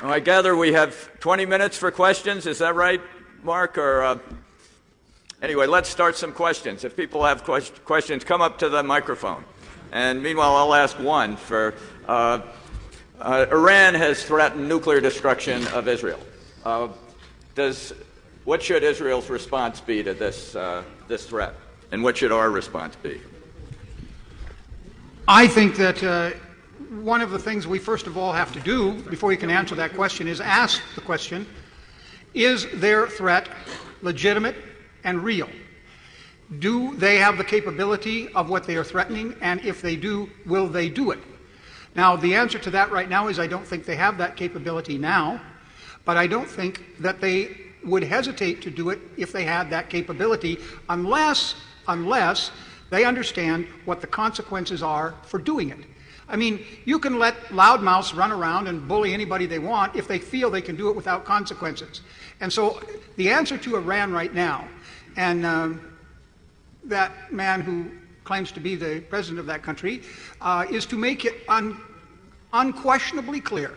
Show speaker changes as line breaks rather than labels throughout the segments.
I gather we have 20 minutes for questions. Is that right, Mark? Or anyway, let's start some questions. If people have questions, come up to the microphone. And meanwhile, I'll ask one. Iran has threatened nuclear destruction of Israel. What should Israel's response be to this threat? And what should our response be?
I think that one of the things we first of all have to do before we can answer that question is ask the question, is their threat legitimate and real? Do they have the capability of what they are threatening? And if they do, will they do it? Now, the answer to that right now is I don't think they have that capability now, but I don't think that they would hesitate to do it if they had that capability unless they understand what the consequences are for doing it. I mean, you can let loudmouths run around and bully anybody they want if they feel they can do it without consequences. And so the answer to Iran right now, and that man who claims to be the president of that country, is to make it unquestionably clear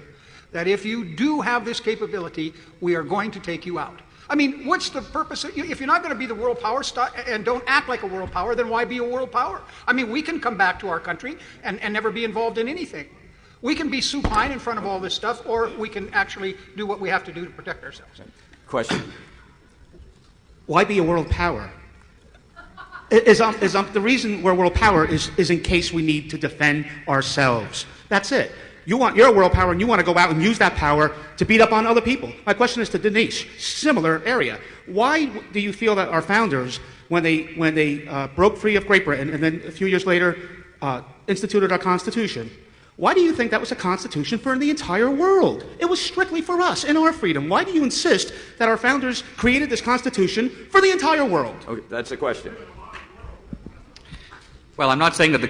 that if you do have this capability, we are going to take you out. I mean, what's the purpose? If you're not going to be the world power and don't act like a world power, then why be a world power? I mean, we can come back to our country and never be involved in anything. We can be supine in front of all this stuff, or we can actually do what we have to do to protect ourselves.
Question.
Why be a world power? The reason we're world power is in case we need to defend ourselves. That's it. You're a world power, and you want to go out and use that power to beat up on other people. My question is to Dinesh, similar area. Why do you feel that our founders, when they broke free of Great Britain and then a few years later instituted our Constitution, why do you think that was a Constitution for the entire world? It was strictly for us and our freedom. Why do you insist that our founders created this Constitution for the entire world?
Okay, that's the question.
Well, I'm not saying that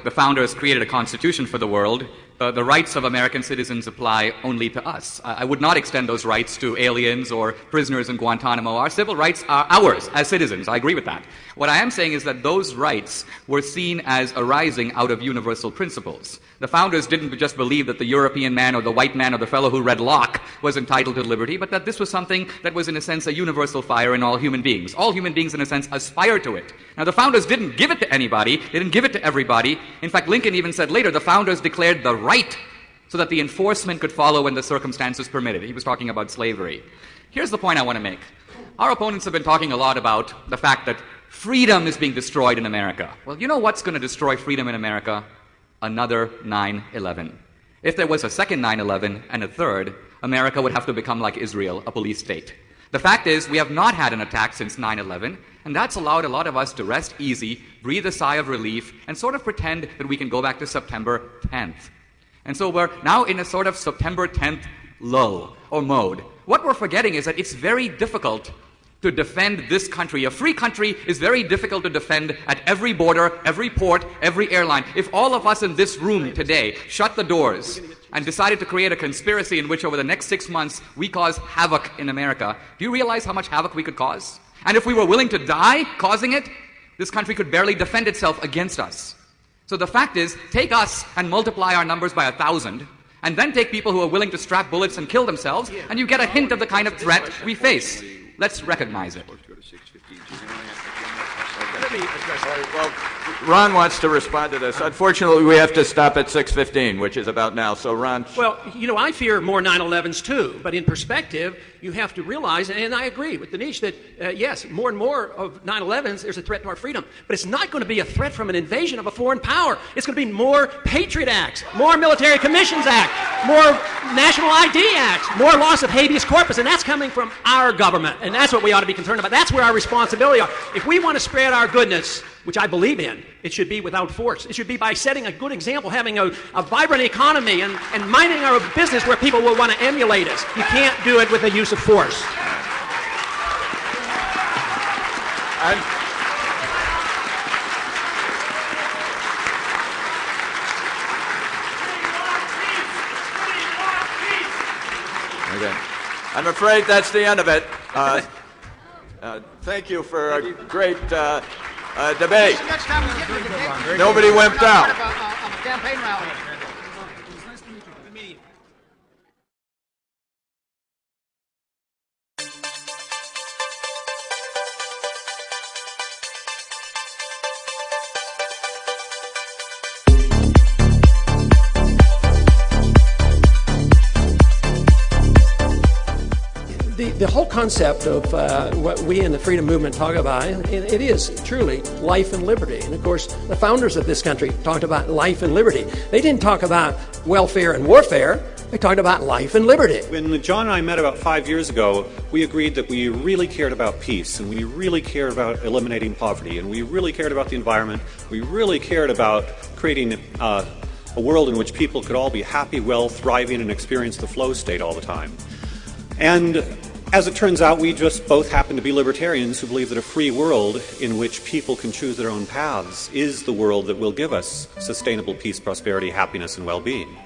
the founders created a constitution for the world. The rights of American citizens apply only to us. I would not extend those rights to aliens or prisoners in Guantanamo. Our civil rights are ours as citizens. I agree with that. What I am saying is that those rights were seen as arising out of universal principles. The founders didn't just believe that the European man or the white man or the fellow who read Locke was entitled to liberty, but that this was something that was, in a sense, a universal fire in all human beings. All human beings, in a sense, aspire to it. Now, the founders didn't give it to anybody. They didn't give it to everybody. In fact, Lincoln even said later, the founders declared the right so that the enforcement could follow when the circumstances permitted. He was talking about slavery. Here's the point I want to make. Our opponents have been talking a lot about the fact that freedom is being destroyed in America. Well, you know what's going to destroy freedom in America? Another 9/11. If there was a second 9/11 and a third, America would have to become like Israel, a police state. The fact is, we have not had an attack since 9/11, and that's allowed a lot of us to rest easy, breathe a sigh of relief, and sort of pretend that we can go back to September 10th. And so we're now in a sort of September 10th lull or mode. What we're forgetting is that it's very difficult to defend this country. A free country is very difficult to defend at every border, every port, every airline. If all of us in this room today shut the doors and decided to create a conspiracy in which over the next 6 months we cause havoc in America, do you realize how much havoc we could cause? And if we were willing to die causing it, this country could barely defend itself against us. So the fact is, take us and multiply our numbers by 1,000, and then take people who are willing to strap bullets and kill themselves, and you get a hint of the kind of threat we face. Let's recognize it.
Well, Ron wants to respond to this. Unfortunately, we have to stop at 6:15, which is about now. So, Ron.
Well, you know, I fear more 9/11s too. But in perspective, you have to realize, and I agree with Dinesh, that yes, more and more of 9/11s, there's a threat to our freedom. But it's not going to be a threat from an invasion of a foreign power. It's going to be more Patriot Acts, more Military Commissions Act, more National ID Acts, more loss of habeas corpus. And that's coming from our government. And that's what we ought to be concerned about. That's where our responsibility are. If we want to spread our goodness, which I believe in, it should be without force. It should be by setting a good example, having a vibrant economy and minding our business where people will want to emulate us. You can't do it with the use of force.
Okay. I'm afraid that's the end of it. Thank you for a great debate. Nobody wimped out.
Campaign rally.
the whole concept of what we in the freedom movement talk about, it is truly life and liberty. And of course, the founders of this country talked about life and liberty. They didn't talk about welfare and warfare. They talked about life and liberty.
When John and I met about 5 years ago, we agreed that we really cared about peace, and we really cared about eliminating poverty, and we really cared about the environment. We really cared about creating a world in which people could all be happy, well, thriving, and experience the flow state all the time. And as it turns out, we just both happen to be libertarians who believe that a free world in which people can choose their own paths is the world that will give us sustainable peace, prosperity, happiness, and well-being.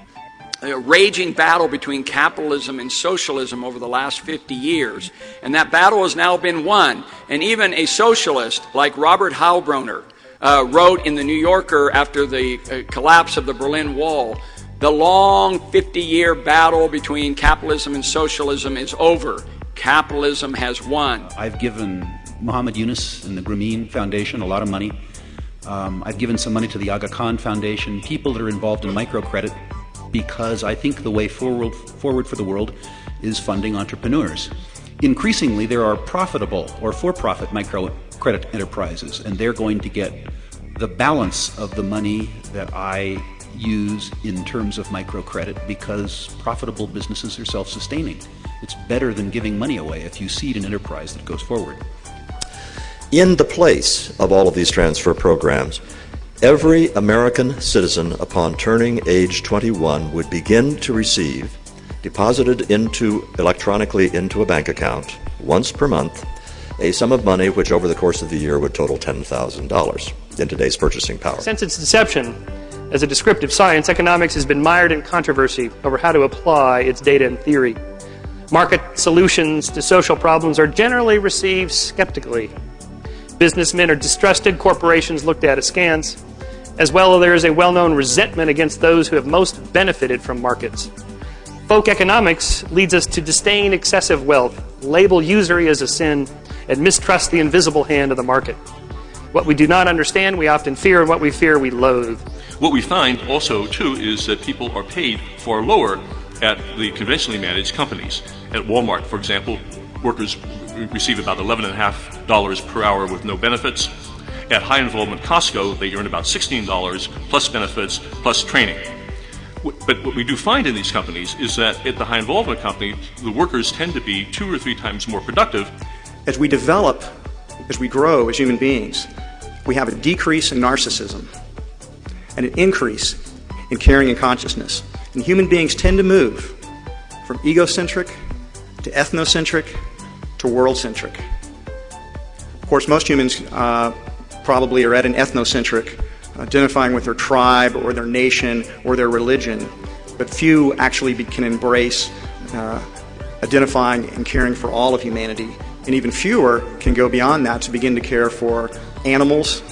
A raging battle between capitalism and socialism over the last 50 years. And that battle has now been won. And even a socialist like Robert Heilbroner wrote in the New Yorker after the collapse of the Berlin Wall, the long 50-year battle between capitalism and socialism is over. Capitalism has won.
I've given Muhammad Yunus and the Grameen Foundation a lot of money. I've given some money to the Aga Khan Foundation, people that are involved in microcredit, because I think the way forward for the world is funding entrepreneurs. Increasingly, there are profitable or for-profit microcredit enterprises, and they're going to get the balance of the money that I use in terms of microcredit, because profitable businesses are self-sustaining. It's better than giving money away if you seed an enterprise that goes forward.
In the place of all of these transfer programs, every American citizen upon turning age 21 would begin to receive, deposited electronically into a bank account once per month, a sum of money which over the course of the year would total $10,000 in today's purchasing power.
Since its inception as a descriptive science, economics has been mired in controversy over how to apply its data and theory. Market solutions to social problems are generally received skeptically. Businessmen are distrusted, corporations looked at askance. As well, there is a well-known resentment against those who have most benefited from markets. Folk economics leads us to disdain excessive wealth, label usury as a sin, and mistrust the invisible hand of the market. What we do not understand, we often fear, and what we fear, we loathe.
What we find also, too, is that people are paid far lower at the conventionally managed companies. At Walmart, for example, workers receive about $11.50 per hour with no benefits. At high-involvement Costco, they earn about $16 plus benefits plus training. But what we do find in these companies is that at the high-involvement company, the workers tend to be 2 or 3 times more productive.
As we develop, as we grow as human beings, we have a decrease in narcissism and an increase in caring and consciousness. And human beings tend to move from egocentric to ethnocentric to world-centric. Of course, most humans probably are at an ethnocentric, identifying with their tribe or their nation or their religion, but few actually can embrace identifying and caring for all of humanity, and even fewer can go beyond that to begin to care for animals,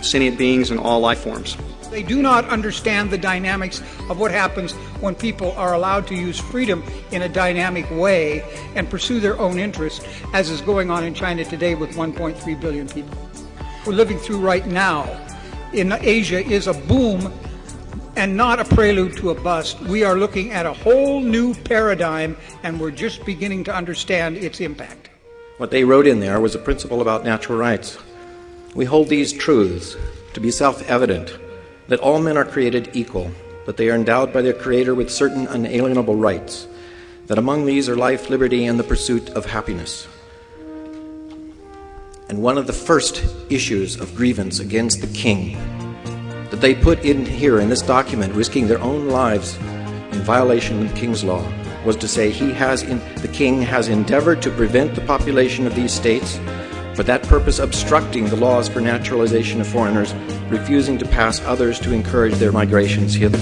sentient beings, and all life forms.
They do not understand the dynamics of what happens when people are allowed to use freedom in a dynamic way and pursue their own interests, as is going on in China today with 1.3 billion people. We're living through right now in Asia is a boom and not a prelude to a bust. We are looking at a whole new paradigm, and we're just beginning to understand its impact.
What they wrote in there was a principle about natural rights. We hold these truths to be self-evident, that all men are created equal, that they are endowed by their Creator with certain unalienable rights, that among these are life, liberty, and the pursuit of happiness. And one of the first issues of grievance against the king that they put in here in this document, risking their own lives in violation of the king's law, was to say the king has endeavored to prevent the population of these states, for that purpose obstructing the laws for naturalization of foreigners, refusing to pass others to encourage their migrations hither.